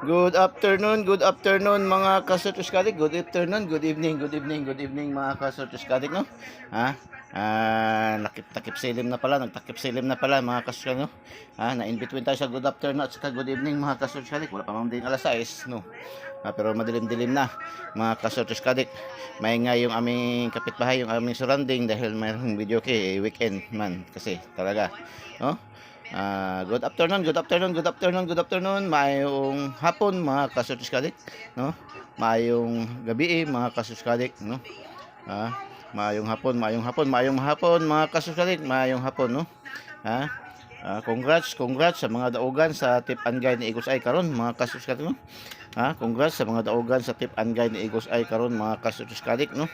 Good afternoon mga kasotuskadik. Good afternoon, good evening mga kasotuskadik, no? Ha? Takip silim na pala, nagtakip silim na pala mga kasotuskadik, no? Na in between tayo sa good afternoon at saka good evening mga kasotuskadik. Wala pa man din alas 6, no? Pero madilim-dilim na mga kasotuskadik. Maingay yung aming kapitbahay, yung aming surrounding dahil mayroong video weekend man kasi talaga, no? Good afternoon. Maayong hapon mga kasuskadik, no? Maayong gabi mga kasuskadik, no? Maayong hapon mga kasuskadik, maayong hapon, no? Ha? Congrats sa mga daugan sa tip and guide ni Igos ay karon mga kasuskadik, no? Congrats sa mga daugan sa tip and guide ni Igos ay karon mga kasuskadik, no?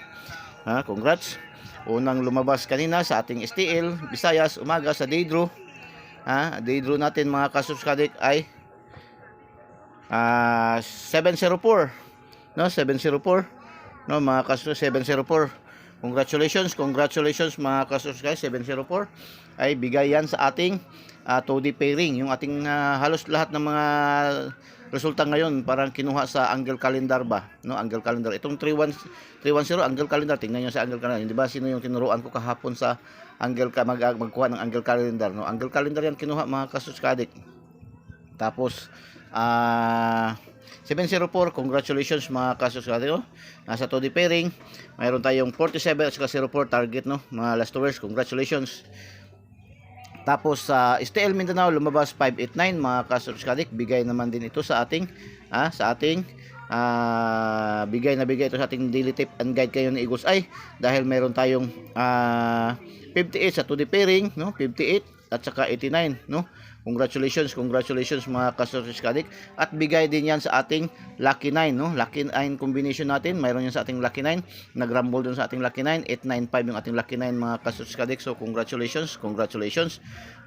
Congrats. Unang lumabas kanina sa ating STL Visayas umaga sa day draw. Day draw natin mga kasuskadik ay 704, no? 704, no mga kasus, 704. Congratulations mga kasuskadik. 704 ay bigay yan sa ating 2D pairing. Yung ating halos lahat ng mga resulta ngayon parang kinuha sa angle calendar ba, no? Angle calendar itong 310 angle calendar. Tingnan niyo sa angle calendar, hindi ba sino yung tinuruan ko kahapon sa angle magkuha ng angle calendar, no? Angle calendar yan kinuha mga kasuskadik. Tapos 704, congratulations mga kasuskadik, no? Nasa 2D pairing mayroon tayong 47 at saka 04 target, no? Mga last hours, congratulations. Tapos sa STL Mindanao lumabas 589 mga kasuskadik. Bigay naman din ito sa ating bigay ito sa ating daily tip and guide kayo ni Igos ay dahil meron tayong 58 sa 2D pairing, no? 58 at saka 89, no? Congratulations mga kasuskadik. At bigay din yan sa ating Lucky 9, no? Lucky 9 combination natin. Mayroon yan sa ating Lucky 9. Nagrumble dun sa ating Lucky 9. 895 yung ating Lucky 9 mga kasuskadik. So congratulations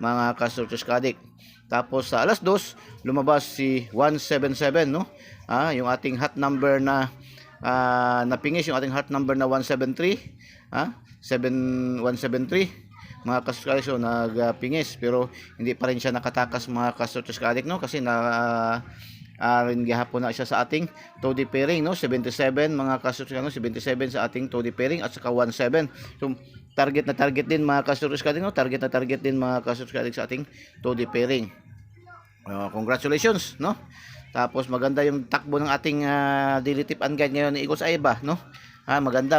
mga kasuskadik. Tapos sa alas 2 lumabas si 177, no? Yung ating hot number na napingis, yung ating hot number na 173, 173 mga kasuskadik. So nagpingis pero hindi pa rin siya nakatakas mga kasuskadik, no? Kasi rin gihapon na siya sa ating 2D pairing, no? 77 mga kasuskadik, no? 77 sa ating 2D pairing at saka 17. So target din mga kasuskadik, no? Target din mga kasuskadik sa ating 2D pairing. Congratulations, no? Tapos maganda yung takbo ng ating daily tip and guide ngayon ni Igos Aiba, no? Maganda.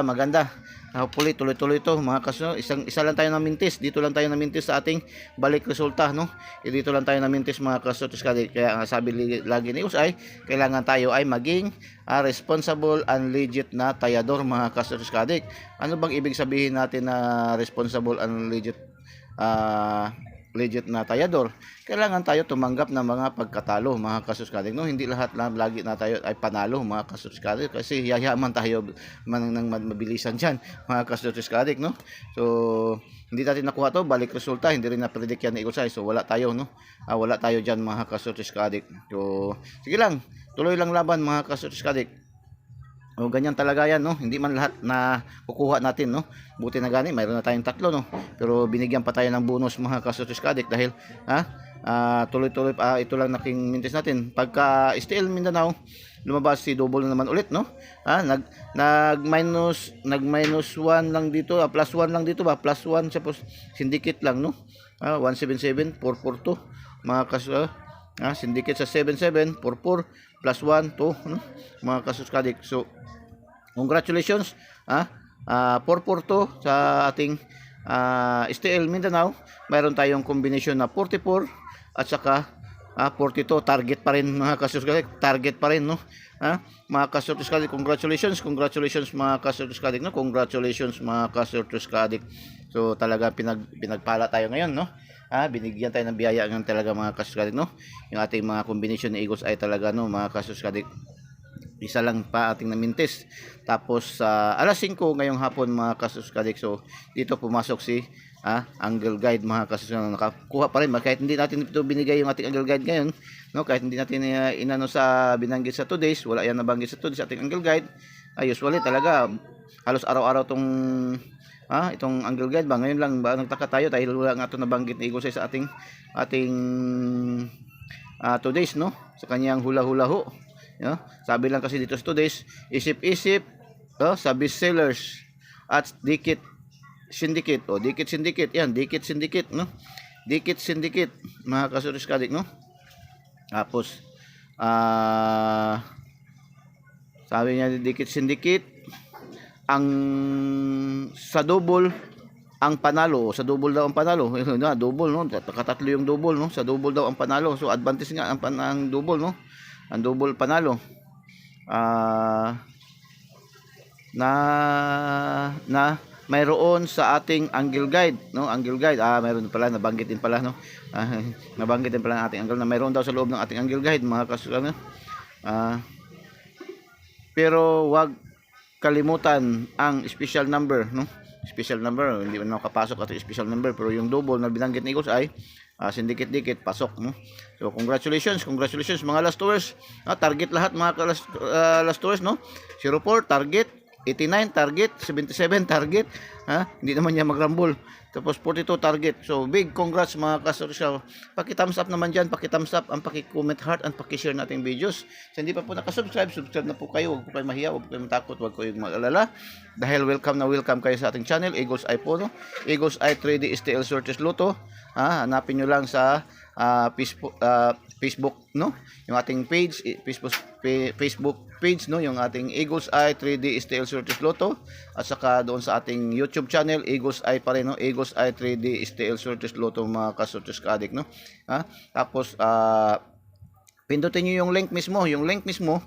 Hopefully tuloy-tuloy ito mga kaso. Isa lang tayo na mintis. Dito lang tayo na mintis sa ating balik resulta, no? Dito lang tayo na mintis mga kasuskadik. Kaya sabi lagi ni Igos ay kailangan tayo ay maging responsible and legit na tayador mga kasuskadik. Ano bang ibig sabihin natin na responsible and legit na tayador? Kailangan tayo tumanggap ng mga pagkatalo mga kasuskadik, no? Hindi lahat lagi na tayo ay panalo mga kasuskadik kasi yayaman tayo ng mabilisan dyan mga kasuskadik, no? So hindi natin nakuha to balik resulta, hindi rin na-predict yan ni Igosay. So wala tayo, no? Wala tayo dyan mga kasuskadik. So sige lang, tuloy lang laban mga kasuskadik. Ganyan talaga yan, no? Hindi man lahat na kukuha natin, no? Buti na gani, mayroon na tayong 3, no? Pero binigyan pa tayo ng bonus mga kasuskadik dahil tuloy-tuloy ito lang naking mintis natin. Pagka STL Mindanao lumabas si double na naman ulit, no? Nag minus 1 lang dito, plus 1 lang dito ba? Plus 1 tapos syndicate lang, no? 177 442 mga syndicate sa 77 44 plus 1 2, no? Mga kasuskadik. So congratulations 442 sa ating STL Mindanao. Mayroon tayong combination na 44 at saka 42. Target pa rin mga kasuskadik, target pa rin, no? Mga kasuskadik, congratulations mga kasuskadik, no? Congratulations mga kasuskadik. So talaga pinagpala tayo ngayon, no? Binigyan tayo ng biyaya ngayon talaga mga kasuskadik, no? Yung ating mga combination ni Igos ay talaga, no, mga kasuskadik. Isa lang pa ating namintis. Tapos alas 5 ngayong hapon mga kasuskadik. So dito pumasok si angle guide mga kasuskadik. Nakakuha pa rin kahit hindi natin ito binigay yung ating angle guide ngayon, no? Kahit hindi natin inano sa binanggit sa 2 days, wala yan nabanggit sa 2 days ating angle guide. Usually talaga halos araw-araw itong angle guide ba. Ngayon lang ba nagtaka tayo dahil wala nga ito nabanggit ni Igos sa ating 2 days, no? Sa kanyang hula-hula ho. No? Sabi lang kasi dito sa 2 days, isip-isip sa bestsellers at Dikit Syndicate. Dikit Syndicate. Yan, Dikit Syndicate, no? Dikit Syndicate, mga kasuris kadik, no? Tapos, sabi niya, Dikit Syndicate, ang sa double ang panalo, sa double daw ang panalo. Double, no? Katatlo yung double, no? Sa double daw ang panalo. So advantage nga ang double, no? Ang double panalo. Na mayroon sa ating angle guide, no? Angle guide. Mayroon pala, nabanggit din pala, no? Nabanggit din pala ng ating angle na mayroon daw sa loob ng ating angle guide, mga kasukan. Pero wag kalimutan ang special number, no? Special number, hindi man nakapasok at special number, pero yung double na binanggit ni Eagles ay sindikit-dikit pasok, no? So congratulations mga last tours. Target lahat mga last tours, no? 04 target, 89 target, 77 target, hindi naman niya magrambol. Tapos 42 target. So big congrats mga kasosyo. Paki-thumbs up naman diyan, paki-thumbs up, ang paki-comment heart, and paki-share nating videos. So hindi pa po nakasubscribe, subscribe na po kayo. Huwag po kayong mahiya, huwag po kayong matakot, huwag po kayong mag-alala. Dahil welcome na welcome kayo sa ating channel, Eagles Eye po, no? Eagles Eye 3D STL Sortes Lotto. Hanapin nyo lang sa Facebook, no? Yung ating page, Facebook page, no? Yung ating Eagles Eye 3D STL Sortes Lotto. At saka doon sa ating YouTube channel, Eagles Eye pa rin, no? Eagles Eye 3D STL Sortes Lotto, mga kasortes ka-addict, no? Tapos pindutin nyo yung link mismo,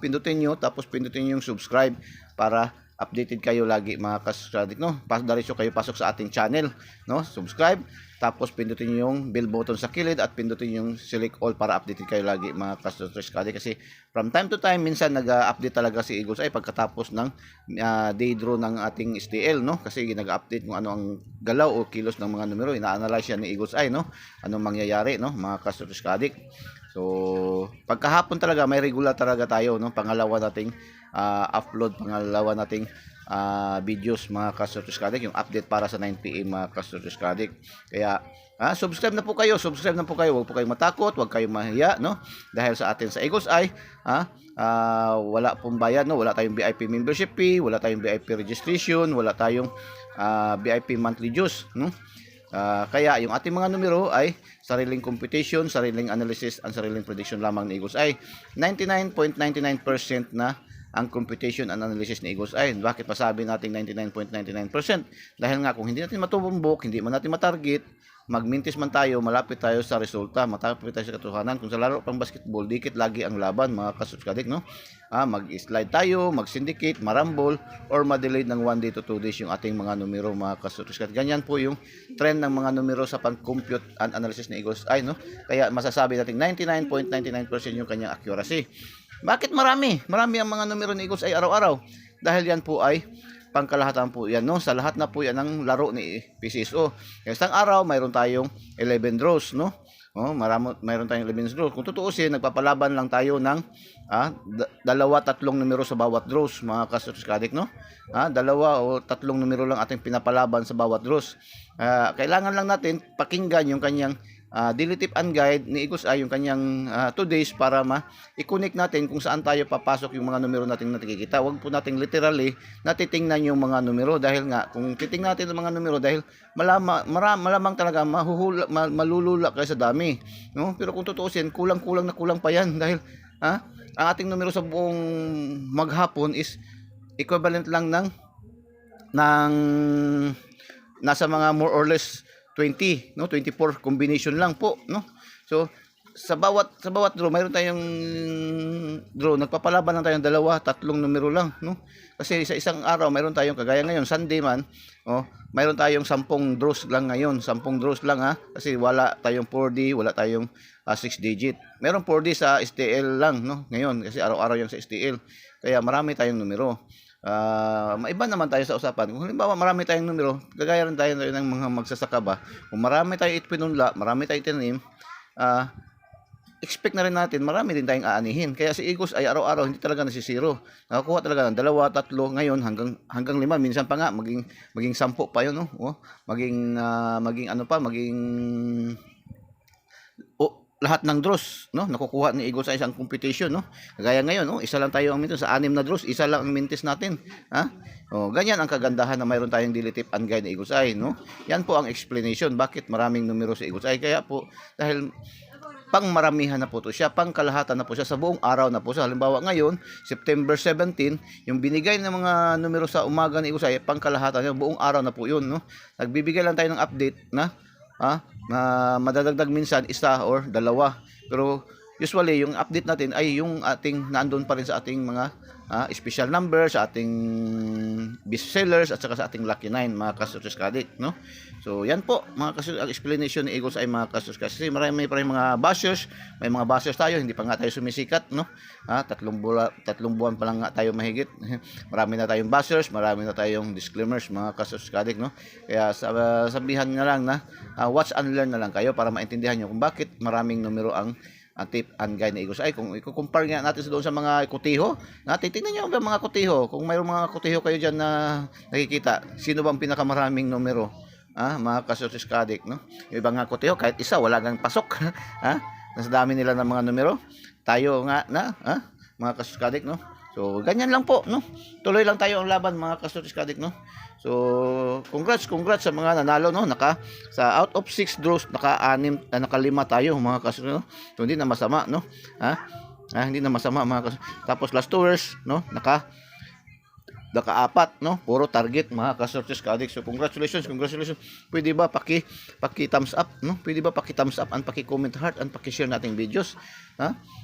pindutin nyo, tapos pindutin nyo yung subscribe para updated kayo lagi, mga kasortes, no? Diretso kayo pasok sa ating channel, no? Subscribe, tapos pindutin nyo yung bell button sa kilid at pindutin yung select all para updated kayo lagi, mga kasortes ka-addict. Kasi from time to time, minsan nag-update talaga si Eagles Eye pagkatapos ng day draw ng ating STL, no? Kasi nag-update kung ano ang galaw o kilos ng mga numero, ina-analyze yan ni Eagles Eye, no? Anong mangyayari, no, mga kasortes ka-addict. So pagkahapon talaga may regular talaga tayo, no? Pangalawa nating pangalawa nating videos, mga kasortes ka-addict, yung update para sa 9 PM, mga kasortes ka-addict. Kaya subscribe na po kayo, huwag po kayong matakot, huwag kayong mahiya, no? Dahil sa atin sa Eagles Eye, wala pong bayad, no? Wala tayong VIP membership fee, wala tayong VIP registration, wala tayong VIP monthly dues, no? Kaya yung ating mga numero ay sariling computation, sariling analysis, and sariling prediction lamang ni Eagles Eye. 99.99% na ang computation and analysis ni Eagles Eye. Bakit pasabi natin 99.99%? Dahil nga kung hindi natin matubumbok, hindi man natin matarget, magmintis man tayo, malapit tayo sa resulta, matapit tayo sa katotohanan. Kung sa laro pang basketball, dikit lagi ang laban, mga kasuskadik, no? Mag-slide tayo, mag-syndicate, marambol, or ma-delayed ng 1 day to 2 days yung ating mga numero, mga kasuskadik. Ganyan po yung trend ng mga numero sa pang-compute and analysis ni Eagles Eye, no? Kaya masasabi natin 99.99% yung kanyang accuracy. Bakit marami? Marami ang mga numero ni Eagles Eye araw-araw. Dahil yan po ay pangkalahatan po yan, no? Sa lahat na po yan ng laro ni PCSO. Isang araw, mayroon tayong 11 draws, no? Mayroon tayong 11 draws. Kung tutuusin, nagpapalaban lang tayo ng 2-3 numero sa bawat draws, mga kasortes ka-addict, no? 2 o 3 numero lang ating pinapalaban sa bawat draws. Kailangan lang natin pakinggan yung kanyang daily tip and guide ni Eagles Eye, yung kanyang 2 days para i-connect natin kung saan tayo papasok yung mga numero natin na nakikita. Huwag po nating literally natitingnan yung mga numero, dahil nga kung titingnan natin yung mga numero, dahil malamang talaga malulula kayo sa dami, no? Pero kung tutuusin, kulang pa yan, dahil ang ating numero sa buong maghapon is equivalent lang ng nasa mga more or less 20, no? 24 combination lang po, no? So sa bawat draw, mayroon tayong draw, nagpapalaban lang tayong 2-3 numero lang, no? Kasi sa isang araw mayroon tayong, kagaya ngayon Sunday man, mayroon tayong 10 draws lang ngayon, 10 draws lang, kasi wala tayong 4D, wala tayong 6 digit. Meron 4D sa STL lang, no? Ngayon kasi araw-araw yung sa STL. Kaya marami tayong numero. Maiba naman tayo sa usapan. Kung halimbawa marami tayong numero, gagaya rin tayo ng mga magsasaka ba, kung marami tayong itpinunla, marami tayong tinanim, expect na rin natin marami din tayong aanihin. Kaya si Eagles ay araw-araw hindi talaga nasisiro. Nakakuha talaga ng 2-3 ngayon hanggang 5, minsan pa nga maging 10 pa 'yon, no? Maging lahat ng draws, no, nakukuha ni Eagles Eye sa competition, no. Kagaya ngayon, no, isa lang tayo ang mintis sa 6 na draws, isa lang ang mintis natin, ha. Oh, ganyan ang kagandahan na mayroon tayong daily tip and guide ni Eagles Eye, no. Yan po ang explanation bakit maraming numero sa Eagles Eye. Kaya po dahil pang maramihan na po to siya, pang kalahatan na po siya, sa buong araw na po siya. Halimbawa ngayon, September 17, yung binigay ng mga numero sa umaga ni Eagles Eye, pang kalahatan niya, buong araw na po yun, no. Nagbibigay lang tayo ng update na na madadagdag minsan isa or dalawa. Pero usually yung update natin ay yung ating nandoon pa rin sa ating mga special number, sa ating best sellers at saka sa ating lucky 9 mga Kasus Kadik, no. So yan po mga Kasus, ang explanation ni Eagles ay mga Kasus, kasi marami pa rin mga bashers, may mga bashers tayo, hindi pa nga tayo sumisikat, no. Tatlong buwan pa lang nga tayo mahigit. Marami na tayong bashers, marami na tayong disclaimers mga Kasus Kadik, no. Kaya sabihan na lang na watch and learn na lang kayo para maintindihan nyo kung bakit maraming numero ang tip and guide ni Eagles Eye. Kung i-compare nga natin doon sa mga kutiho, tingnan nyo ang mga kutiho. Kung mayroong mga kutiho kayo dyan na nakikita, sino bang pinakamaraming numero? Mga Kasus Kadik, no? Yung ibang nga kutiho, kahit isa, wala gang pasok. Nasa dami nila ng mga numero. Tayo nga mga Kasus Kadik, no? So, ganyan lang po, no? Tuloy lang tayo ang laban, mga Kasus Kadik, no? So, congrats sa mga nanalo, no? Sa out of 6 draws, naka-5 tayo, mga Kasus, no? So, hindi na masama, no? Hindi na masama, mga Kasus. Tapos last tours, no? Naka-4, no? Puro target, mga Kasus Kadik. So, congratulations. Pwede ba paki-thumbs up, no? Pwede ba paki-thumbs up and paki-comment heart and paki-share nating videos,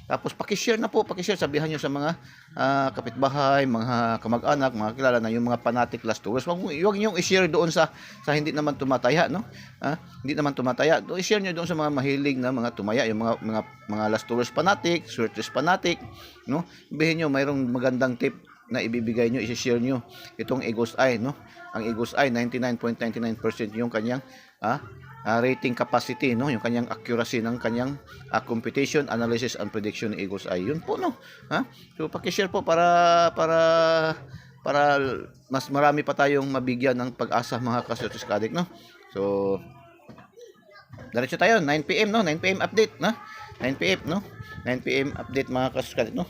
Tapos paki-share na po, sabihan niyo sa mga kapitbahay, mga kamag-anak, mga kilala na yung mga fanatic last tours. Huwag niyo i-share doon sa hindi naman tumataya, no? Hindi naman tumataya. I-share niyo doon sa mga mahilig na mga tumaya, yung mga last tours fanatic, swertres fanatic, no? Sabihin niyo mayroong magandang tip na ibibigay nyo, i-share nyo itong Eagles Eye, no? Ang Eagles Eye 99.99% yung kanyang rating capacity, no? Yung kanyang accuracy ng kanyang competition analysis and prediction ni Eagles Eye. Yun po, no? So paki-share po para mas marami pa tayong mabigyan ng pag-asa, mga Kasus Kadik, no? So diretso tayo 9 PM, no? 9 PM update, no? 9 PM, no? 9 PM update, mga Kasus Kadik, no?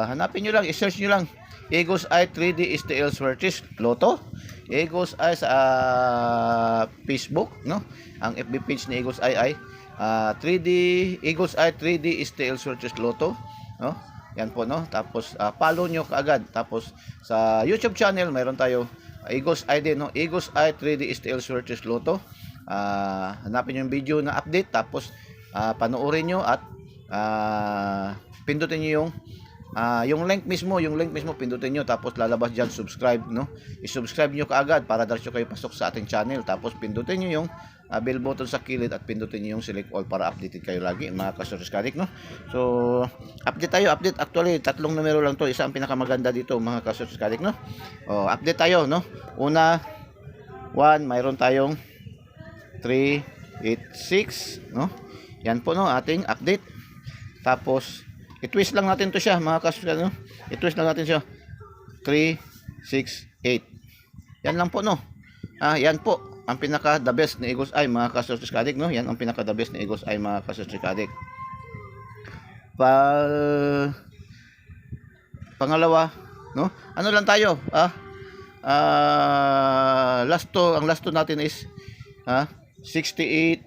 Hanapin nyo lang, i-search nyo lang Eagles Eye 3D STL Swertres Lotto. Eagles Eye sa Facebook, no? Ang FB page ni Eagles Eye ay Eagles Eye 3D STL Swertres Lotto, no? Yan po, no? Tapos follow nyo kaagad. Tapos sa YouTube channel mayroon tayo Eagles Eye din, no? Eagles Eye 3D STL Swertres Lotto. Hanapin yung video na update, tapos panoorin nyo at pindutin niyo yung link mismo, pindutin niyo, tapos lalabas diyan subscribe, no? I-subscribe niyo kaagad para diretso kayo pasok sa ating channel. Tapos pindutin niyo yung bell button sa kilid at pindutin niyo yung select all para updated kayo lagi, mga Kasus Kadik, no? So, update actually 3 numero lang to, isa ang pinakamaganda dito, mga Kasus Kadik, no? Update tayo, no? Una, 1, mayroon tayong 386, no? Yan po, no, ating update. Tapos i-twist lang natin to siya, mga Kasus, no? I-twist lang natin siya. 3, 6, 8. Yan lang po, no? Yan po ang pinaka the best ni Eagles Eye, mga Kasus Kadik, no? Yan ang pinaka the best ni Eagles Eye, mga Kasus Kadik. Pangalawa, no? Ano lang tayo? Ang last to natin is 68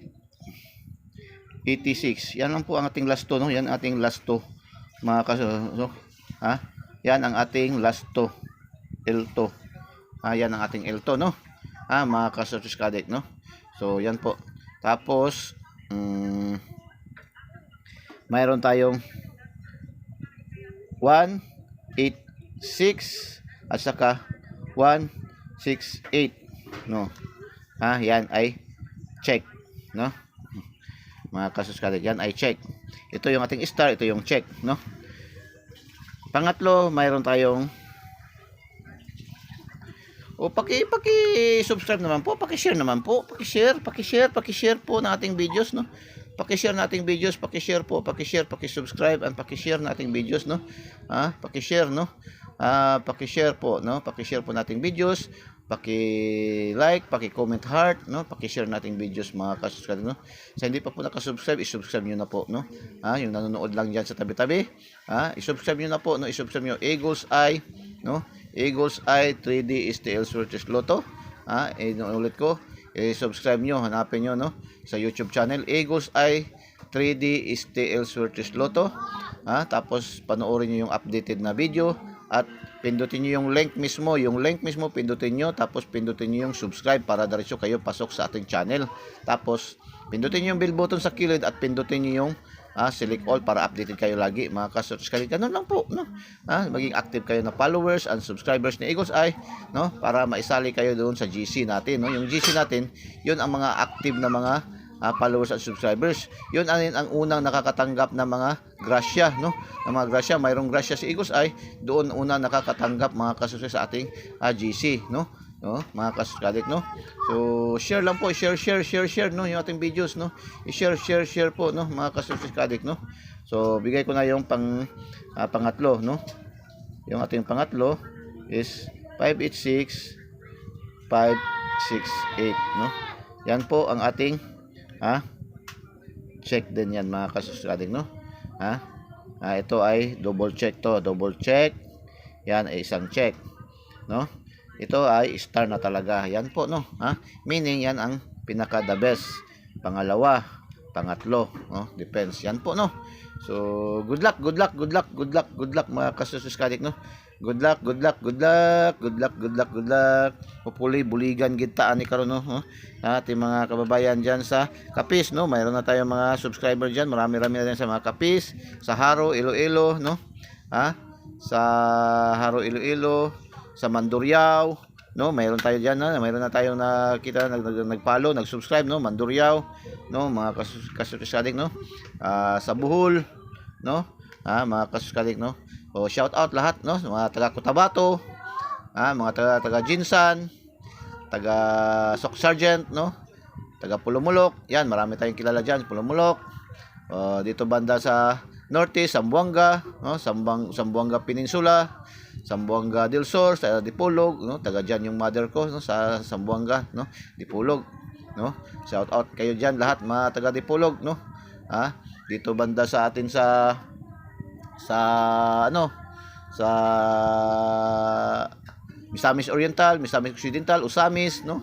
86. Yan lang po ang ating last to, no? Yan ating last to, mga Kasus, no? Yan ang ating last to, L2. Yan ang ating L2, no? Mga Kasus Kadik, no? So yan po. Tapos mayroon tayong 186 at saka 168, no? Yan ay check, no? Mga Kasus Kadik, yan ay check. Ito yung ating star, ito yung check, no? Pangatlo, mayroon tayong paki-subscribe naman po, paki-share naman po, paki-share po ng ating videos, no? Paki-share nating videos, paki-share po, paki-subscribe and paki-share nating videos, no? Paki-share, no? Paki-share po, no? Paki-share po nating videos paki-like, paki-comment heart, no? Paki-share nating videos mga kasuscribe, no? Sa hindi pa po nakasubscribe, i-subscribe niyo na po, no? Yung nanonood lang diyan sa tabi-tabi, i-subscribe niyo na po, no? I-subscribe niyo Eagles Eye, no? Eagles Eye 3D STL Sortes Lotto. Ulit ko, i-subscribe niyo, hanapin niyo, no? Sa YouTube channel Eagles Eye 3D STL Sortes Lotto. Tapos panoorin niyo yung updated na video at pindutin niyo yung link mismo, pindutin niyo, tapos pindutin niyo yung subscribe para diretso kayo pasok sa ating channel. Tapos pindutin niyo yung bell button sa kilid at pindutin niyo yung select all para updated kayo lagi mga ka-subscribe. Ganun lang po, no? Maging active kayo na followers and subscribers ni Eagles Eye, no? Para maisali kayo doon sa GC natin, no? Yung GC natin, yun ang mga active na mga followers at subscribers. Yun ang unang nakakatanggap na mga grasya, no? Na mga grasya, mayroong grasya si Eagles Eye, doon unang nakakatanggap mga kasusay sa ating GC, no? Mga kasuskadik, no? So share lang po, share no, yung ating videos, no? I-share po, no, mga kasuskadik, no? So bigay ko na yung pangatlo, no? Yung ating pangatlo is 586 568, no? Yan po ang ating check din yan mga kasuskadik, no? Ito ay double check to, yan ay isang check, no? Ito ay star na talaga, yan po, no? Meaning yan ang pinaka the best, pangalawa, pangatlo, no? Depends, yan po, no? So good luck mga kasuskadik, no? Good luck. Hopefully buligan kita ani karon, no? Ating mga kababayan diyan sa Capiz, no? Mayroon na tayong mga subscriber diyan. Marami-rami na din sa mga Capiz, sa Haro, Iloilo, no? Sa Haro, Iloilo, sa Mandurriao, no? Mayroon tayo diyan, na mayroon na tayong nakita nag-follow, nag-subscribe, no? Mandurriao, no? Mga kasuskadik, no? Sa Bohol, no? Mga kasuskadik, no? O shout out lahat, no? Mga taga Cotabato, mga taga Jinsan, taga Sok Sergeant, no? Taga Pulumulok. Yan, marami tayong kilala diyan, Pulumulok. Dito banda sa Norte, Zamboanga, no? Zamboanga Peninsula, Zamboanga del Sur, sa Dipolog, no? Taga diyan yung mother ko, no? Sa Zamboanga, no? Dipolog, no? Shout out kayo diyan lahat, mga taga Dipolog, no? Dito banda sa atin sa Misamis Oriental, Misamis Occidental, Usamis, no?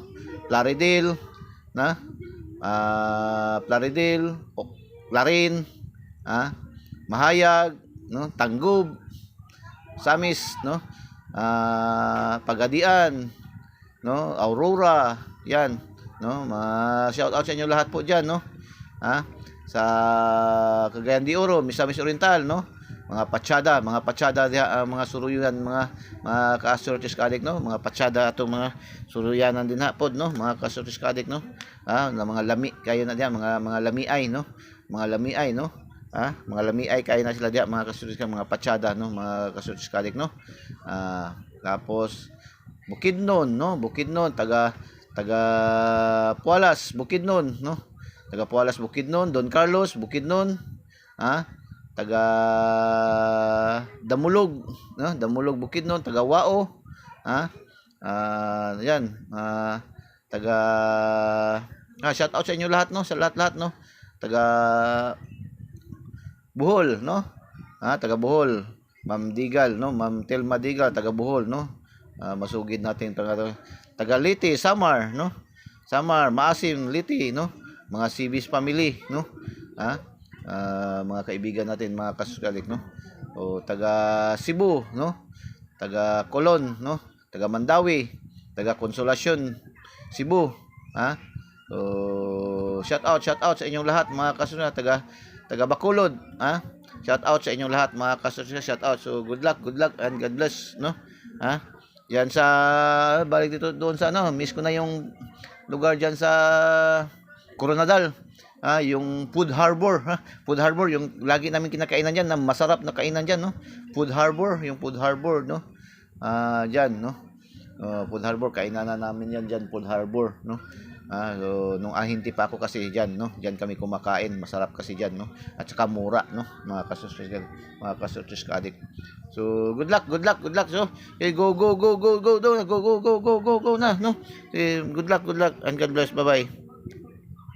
Plaridel, Plaridel, Clarin, Mahayag, no? Tanggob, Samis, no? Pagadian, no? Aurora, yan, no? Shout out sa inyo lahat po diyan, no? Sa Cagayan de Oro, Misamis Oriental, no? Mga patsada mga suruyunan, mga ka-Sortes Kadik, no? Mga patsada atong mga suruyanan din hapod, no? Mga ka-Sortes Kadik, no? Na mga lami kayo na diyan, mga lamiay, no? Mga lamiay, no? Mga lamiay kayo na sila diyan, mga ka-Sortes, mga patsada, no? Mga ka-Sortes Kadik, no? Tapos Bukidnon, no? Bukidnon, taga Pualas, Bukidnon, no? Taga Pualas, Bukidnon, Don Carlos, Bukidnon, taga Damulog, no? Damulog, Bukidnon, taga Wao, yan, taga shout out sa inyo lahat, no? Sa lahat, no? Taga Bohol, no? Taga Bohol, Ma'am Digal, no? Ma'am Telma Digal, taga Bohol, no? Masugid natin taga Liti, Samar, no? Samar, Maasim, Liti, no? Mga Sibis family, no? Mga kaibigan natin, mga kasuskalik, no? O taga Cebu, no? Taga Colon, no? Taga Mandawi, taga Consolacion, Cebu, so shout out sa inyong lahat, mga kasuskalik, taga Bacolod, shout out sa inyong lahat, mga kasuskalik, shout out. So good luck and God bless, no? Yan sa balik dito doon sa miss ko na yung lugar diyan sa Coronadal. Yung Food Harbor, Food Harbor, yung lagi namin kinakainan diyan, na masarap na kainan diyan, no? Food Harbor, yung Food Harbor, no? Diyan, no? Food Harbor, kainan na namin yan diyan, Food Harbor, no? So, nung hindi pa ako kasi diyan, no? Diyan kami kumakain, masarap kasi diyan, no? At saka mura, no? Mga ka-Success Addict. So, good luck, good luck, good luck. So, go, go, go, go, go, go, go, go, go, go, go, go na, no? Good luck, and God bless. Bye-bye.